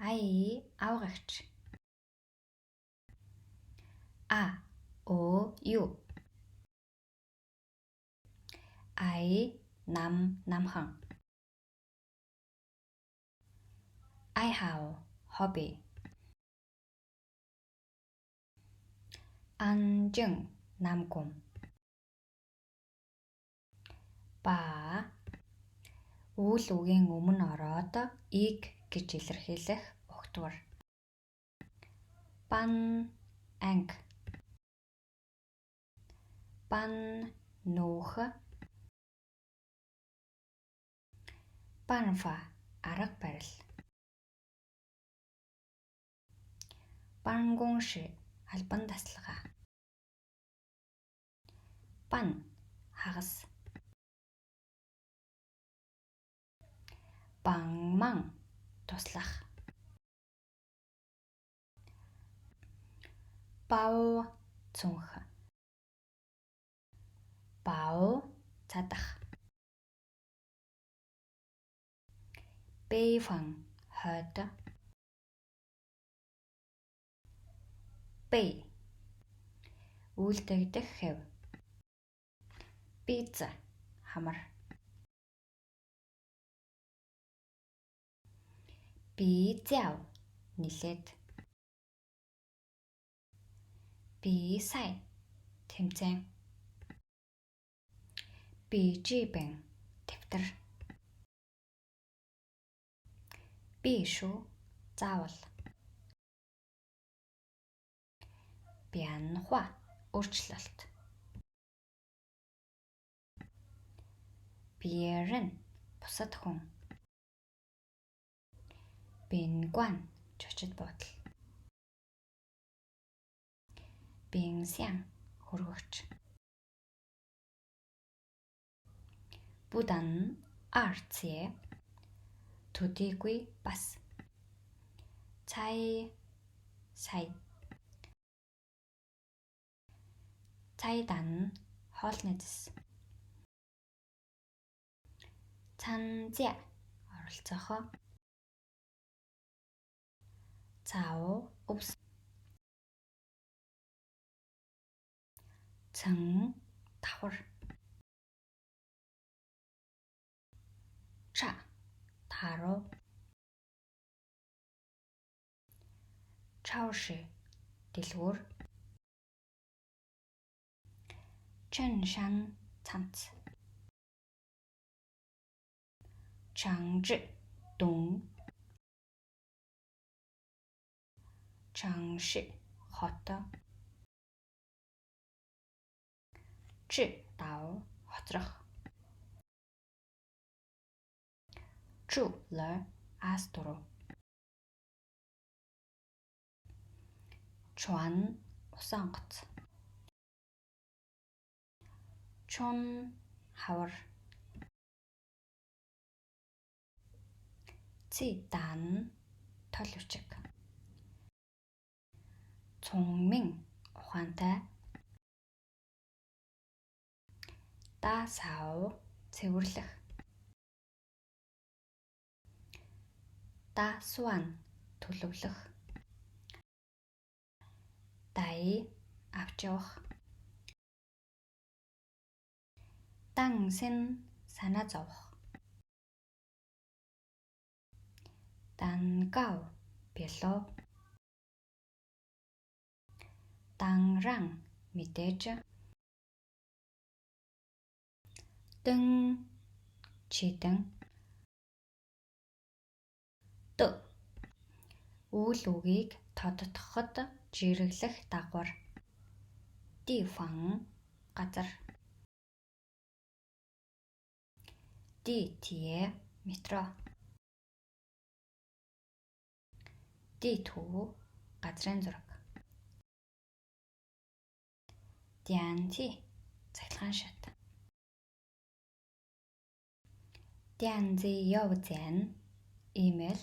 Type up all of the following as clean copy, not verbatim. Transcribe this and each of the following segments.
АИ авгагч. АОЮ. АИ намхан. I have hobby. 안정 남곰. Ба үйл үгийн өмнө ороод ийг гэж илэрхийлэх өгтгөр. Бан анги. Бан нүүх. Банфа арга барил. Бангунши албан тасалгаа. Бан хагас. Банман туслах. Бав цүнх. Бав цадах. Бэйфан хойд. Бэй үйлдэгдэх хэв. Пицца хамар. Би зяв нилээд. Би сая тэмцээн. Би жибэн тэмтэр. Би шүү заавал. Бянхва өөрчлөлт. Биерэн бусад хүн. Бингуан чочид буудал. Бинсян хөргөгч. Будан арцээ төдийгүй бас. Цай сая. Цайдан хоолны зэс. Цанзя оролцохоо. Цао өвс. Цэн давхар. Ча таро. Чаоши дэлгүүр. Чэншан цамц. Чангжи дун. Чангши хото. Чи дав хоцрох. Чу лэ астро. Чуан усан гоц. Чун хавар. Цитан толөвчг. Цунмин ухаантай. Дасав цэвэрлэх. Дасван төлөвлөх. Дай авч явах. Дансин санаа зовох. Дангав бэло. Данран мэдээж. Дэн чидэн. Д үйл үгийг тодтоход жирэглэх дагвар. Дифан газар. Дитие метро. Дитүү газрын зураг. Дянти цахилгаан шат. Дянзи явзэн имэйл.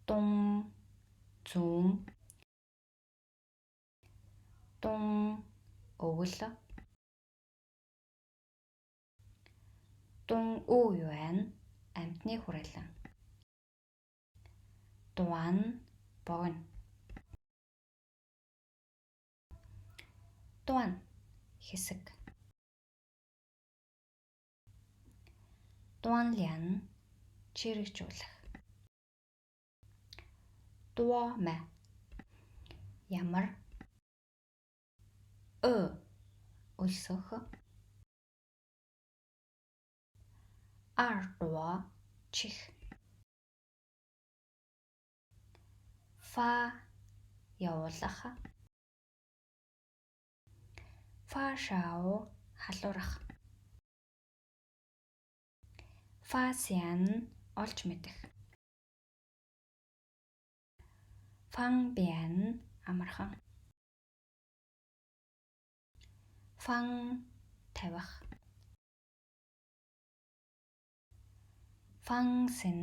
Дун зүүн. Дун өвөл. Дун уу юан амтны хүрээлэн. Дуан богино. Дуан хэсэг. Дуанлиан чирэгжүүлэх. Дуомэ ямар. Өлсөх. Дуа чих. Фа явуулах. Фашао халуурах. Фасян олж мэдэх. Фанбян амархан. Фан тавих. Фансин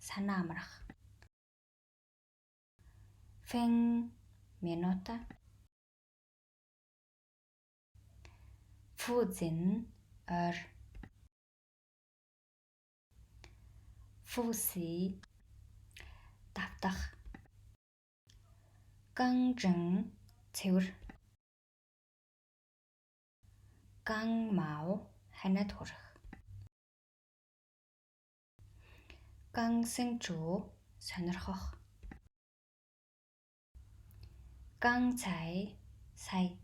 санаа амрах. Фэн минута. Фузин ойр. Фуси давтах. Ганжин цэвэр. Ганмау ханад хүрэх. Гансэнчүү сонирхох. Ганцай сая.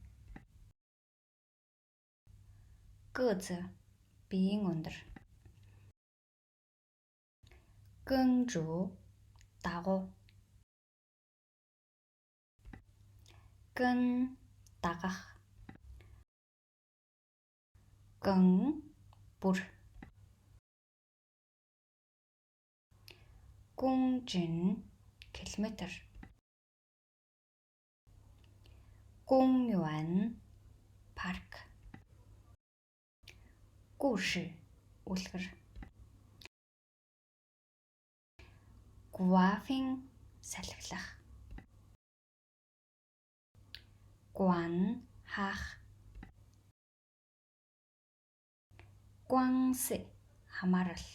Гүз биеийн өндөр. Гэнжүү дагуу. Гэн дагах. Гэн бүр. Гүнжин километр. Гүнюан парк. Гүши үлгэр. Гуафин салхилах. Гуан хаах. Гуанси хамаарал.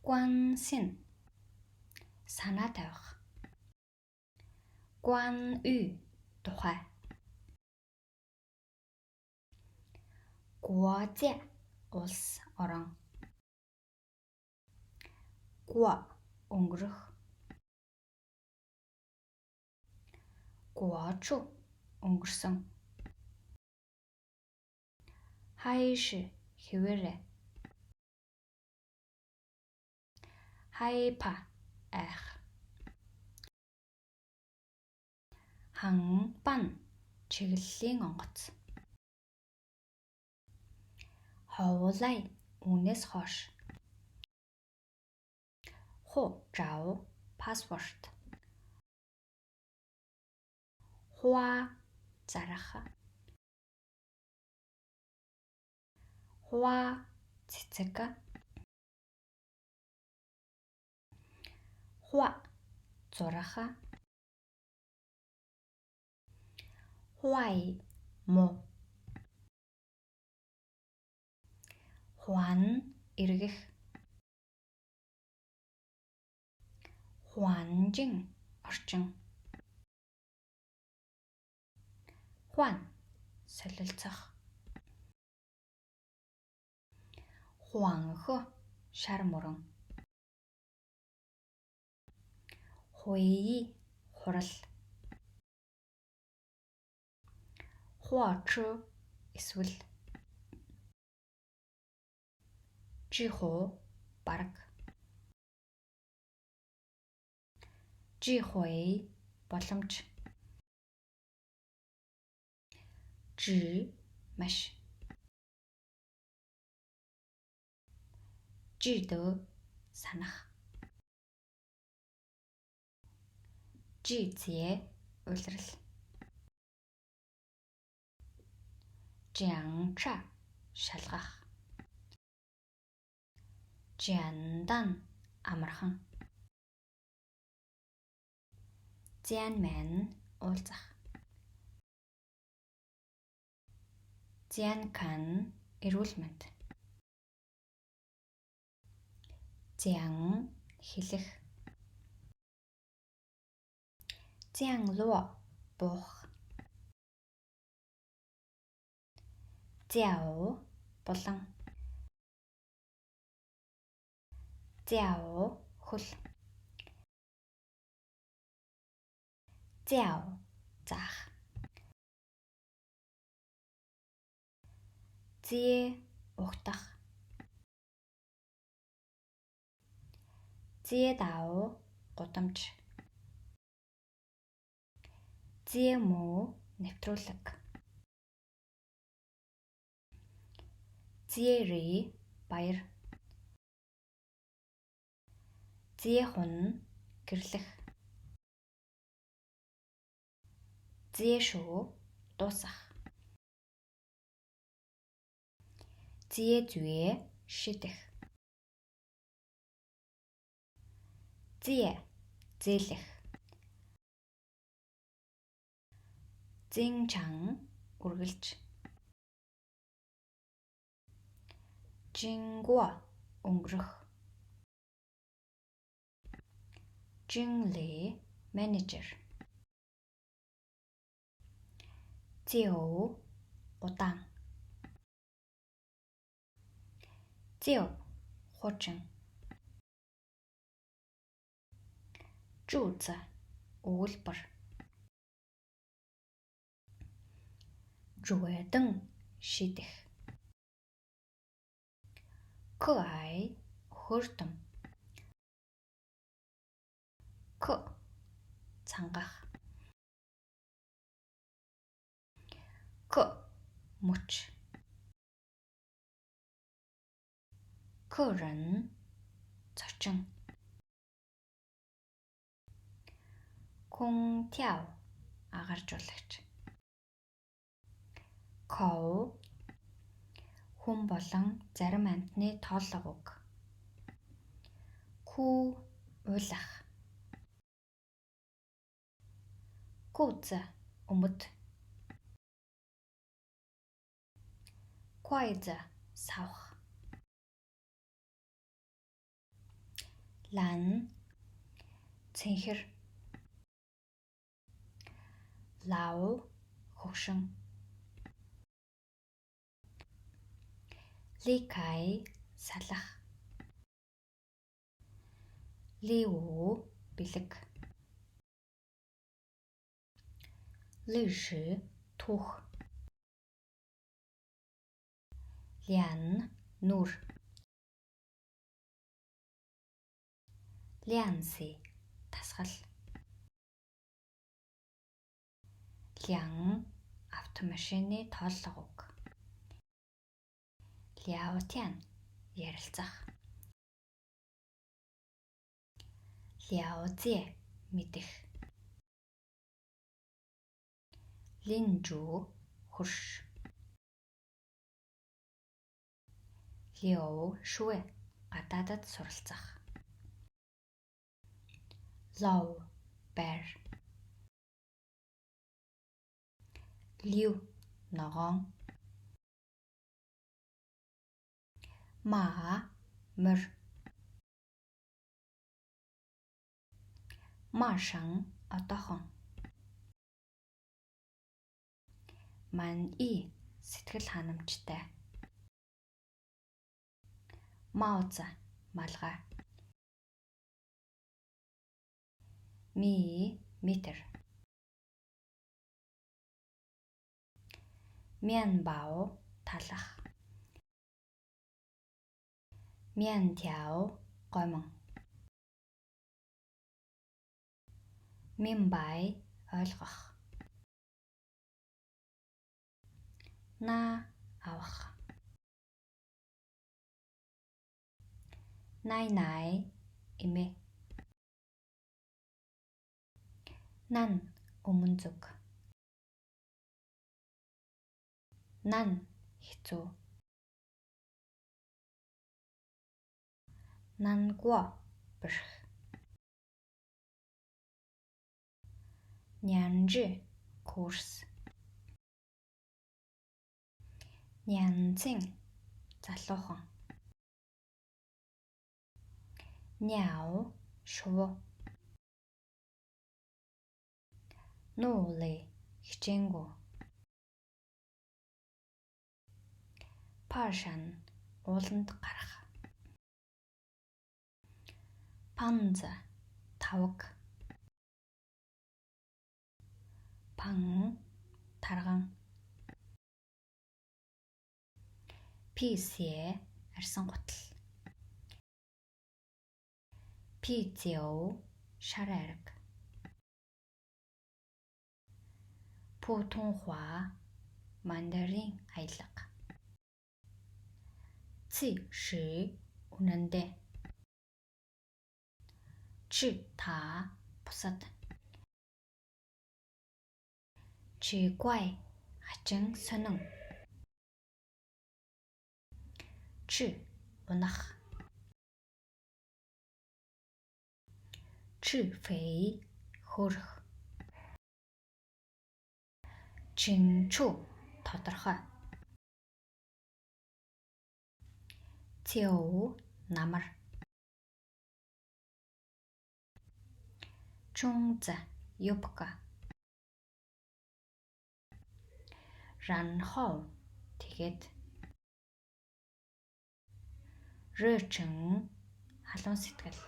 Гуансин санаа тавих. Гуанү тухай. Гуазя улс орон. Гуа өнгөрөх. Гуачу өнгөрсөн. Хайши хэвээрээ. Хайпа айх. Ханбан чиглэлийн онгоц. Ховлай үүнээс хойш. Ху жав паспорт. Хуа зарах. Хуа цэцэг. Хуа зурах. Хуай мо. Хуан эргэх. Хуанжин орчин. Хуан солилцох. Хуанхо шар мөрөн. Хуи хурал. Хуачу эсвэл. Жихо бараг. Жихуэй боломж. Жи маш. Жидөө санах. Жиzie улирал. Жианча шалгах. Жиандан амархан. Зянмэн уулзах. Зянкан эрүүл мэнд. зян хэлэх. Зян луо буух. Зяо булан. Зяо хөл. Зяо заах. Зие угтах. Зие дао гудамж. Зие муу нэвтрүүлэг. Зие ри баяр. Зие хун гэрлэх. Зие шүү дуусах. Зие зүйе шидэх. Зие зээлэх. Зин чан үргэлж. Жингуа өнгөрөх. Жинли менежер. Зио удаан. Зио хуучин. Жууз өгүүлбэр. Жуэдэн шидэх. Куай хөрдөм. Ку цангах. Ку мөч. Курэн зочин. Кун тяо агаржуулагч. Коу хүн болон зарим амьтны тооллого үг. Күү уйлах. Күүз өмд. Куайз савх. Лан цэнхэр. Лав хөгшин. Ликай салах. Ливу бэлэг. Лиши түүх. Лян нүр. Лянси тасгал. Лян автомашины тооллого үг. Ляотян ярилцах. Ляозе мэдэх. Линжу хурш. Лио шүэ гадаадад суралцах. Лов байр. Лив ногоон. Маа мөр. Маашан одоохон. Ман и сэтгэл ханамжтай. Мауза малгай. Ми метр. Мянбао талах. Мянтяо гомон. Минбай ойлгох. На авах. Най эмээ. Нан өмнө зүг. Нан хэцүү. Нангуа бэрх. Нянжи курс. Нянцэн залуухан. Няу шувуу. Нуули хичээнгүү. Пашан ууланд гарах. Панза таваг. Пан тарган. Писье арьсан гутал. Пизио шар ариг. Путунхуа мандарин аялга. Ци ши үнэндээ. Чи та бусад. Чи гуай хачин сонин. Чи унах. Чи фэй хөрөх. Чинчу тодорхой. Цэу намар. Чунза юбка. Ранхоо тэгээд. Рöчин халуун сэтгэл.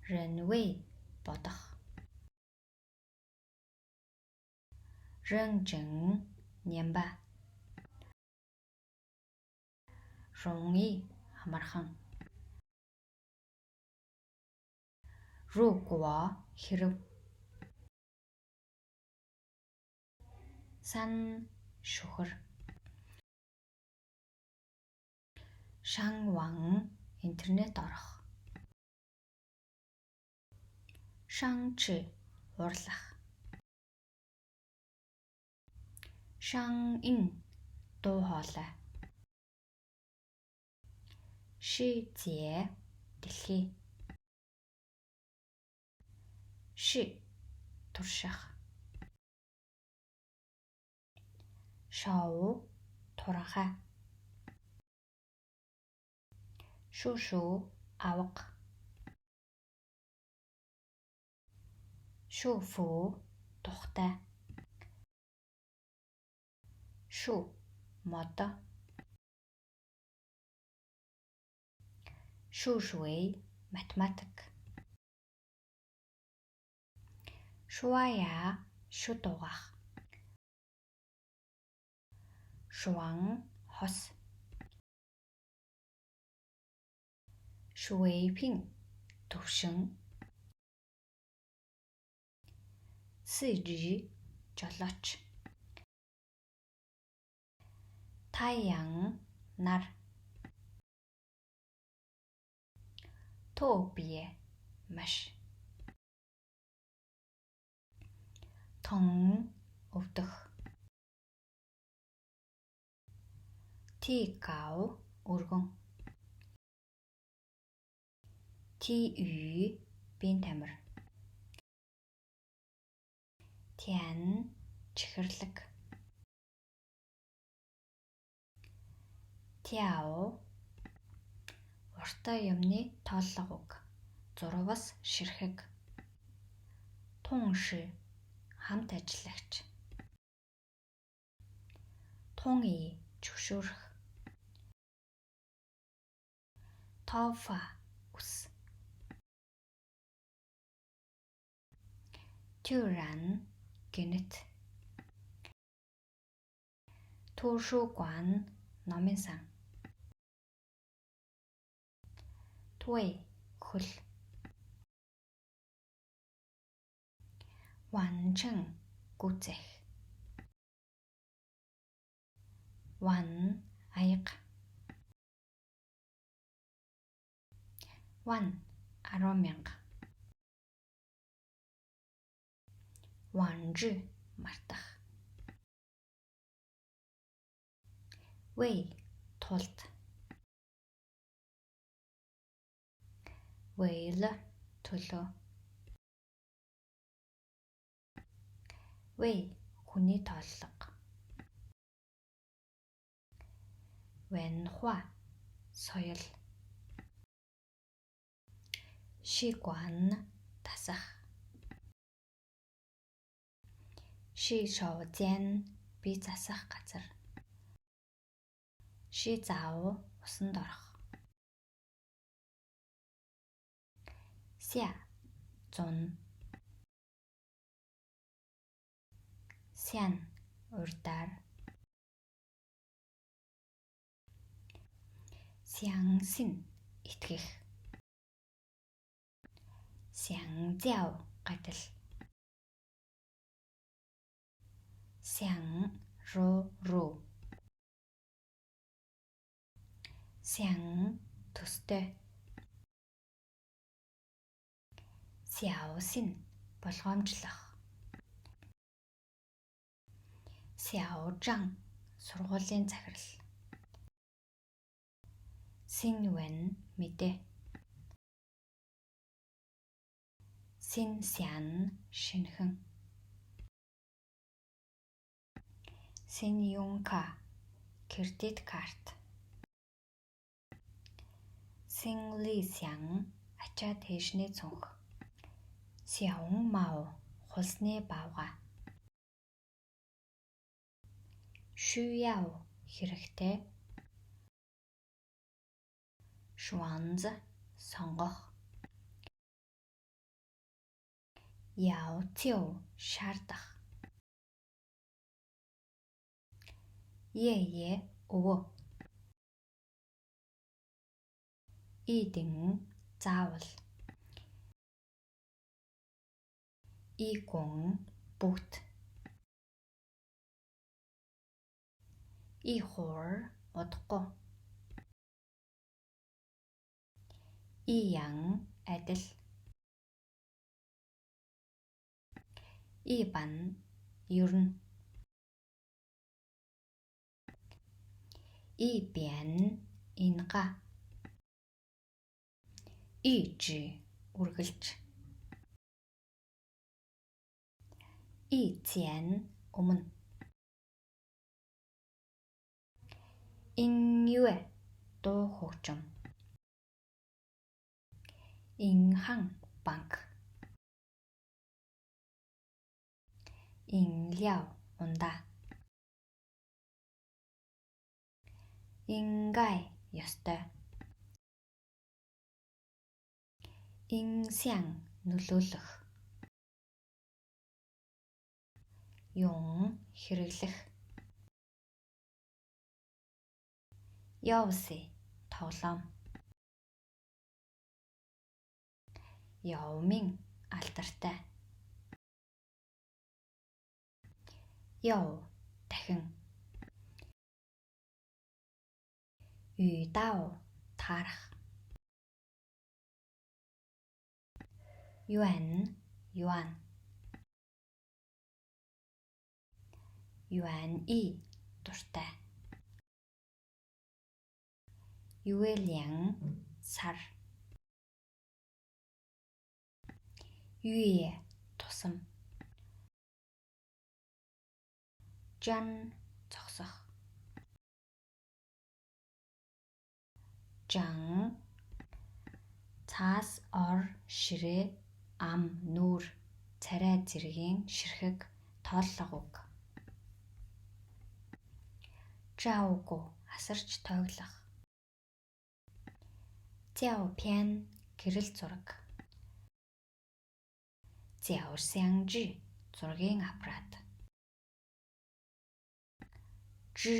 Рэнвэй бодох. Рэнжин нямба. Рунги амархан. Рүгва хэрэв. Сан шүхэр. Шанван интернет орох. Шанчи уурлах. Шан ин дуу хоолой. Шиzie дэлхий. Ши турших. Шоу туранхай. Шүшүү авга. Шүүфүү тухтай. Шүү модо. Шүүшвэй математик. Шуая шүд угаах. Шуан хос. Шүэйпин төвшин. Сижи жолооч. Таян нар. Тобие маш. Тон өвдөх. Тикау өргөн. Тий биен тамир. Тян чихэрлэг. Тяо уртай юмны тооллого үг. Зурвас ширхэг. Тунши хамт ажиллагч. Тунги зөвшөөрөх. Тофа ус. Тюран гэнэт. Тушуугуан номын сан. Туй хөл. Ванчэн гүцэх. Ван аяг. Ван 10,000. Ванжи мартах. Вэй тулд. Вэйл төлөө. Вэй хүний тооллого. Вэнхуа соёл. Ши гуан тасах. Ши шоужен би засах газар. Ши заав усанд орох. Ся зун. Сян урдаар. Сянгсин итгэх. Сянгзяв гадал. Сян руу. Сян төстэй. Сяосин болгоомжлох. Сяожан сургуулийн захирал. Синвэн мэдээ. Синсян шинхэн. Синюнка кредит карт. Синлисян ачаа тээшний цүнх. Сяун мау хулсны баавга. Шуяв хэрэгтэй. Шуанз сонгох. Яо цяо шаардах. Е өвөө. Идэн заавал. Игүн бүгд. Ихор удахгүй. Иян адил. Ибан ерөн. Ибян инга. Ижи үргэлж. Ицян өмнө. Инюэ дуу хөгжим. Инхан банк. Инляв ундаа. Ингай ёстой. Инсян нөлөөлөх. Юн хэрэглэх. Явси тоглоом. Явмын алдартай. Яв дахин. Юдав таарах. Юан. Юани дуртай. Юэлян сар. Юе тусам. Жан зогсох. Жан цаас ор ширээ ам нүүр царай зэргийн ширхэг тооллого үг. Жаого асарч тойглох. Зяопян гэрэл зураг. Зяосянжи зургийн аппарат. Жи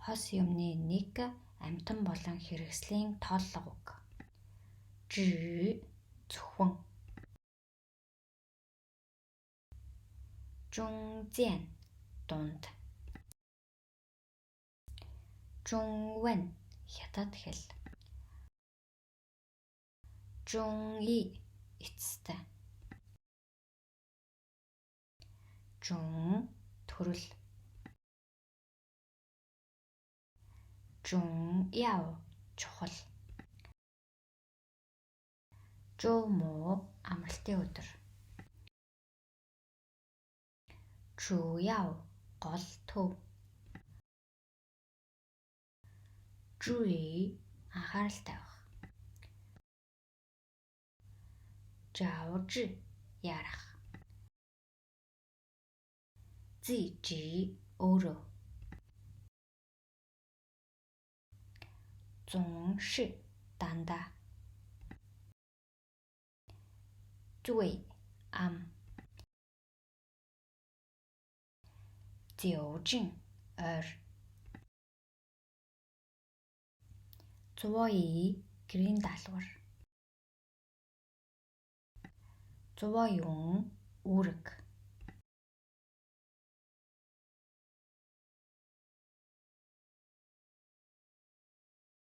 хос юмны нэг амьтан болон хэрэгслийн тооллого үг. Жи зөвхөн. Жунзян дунд. Жунвэн хятад хэл. Жунги эцэстэ. Жун төрөл. Жун яв чухал. Жумо амралтын өдөр. Жуяв гол төв. Жуи анхаарал тавих. жавж ярах. Зижи өөрөө. Зунши дандаа. Зүй ам. Зиожин ойр. Зуои гэрийн даалгавар. Зуоюн үүрэг.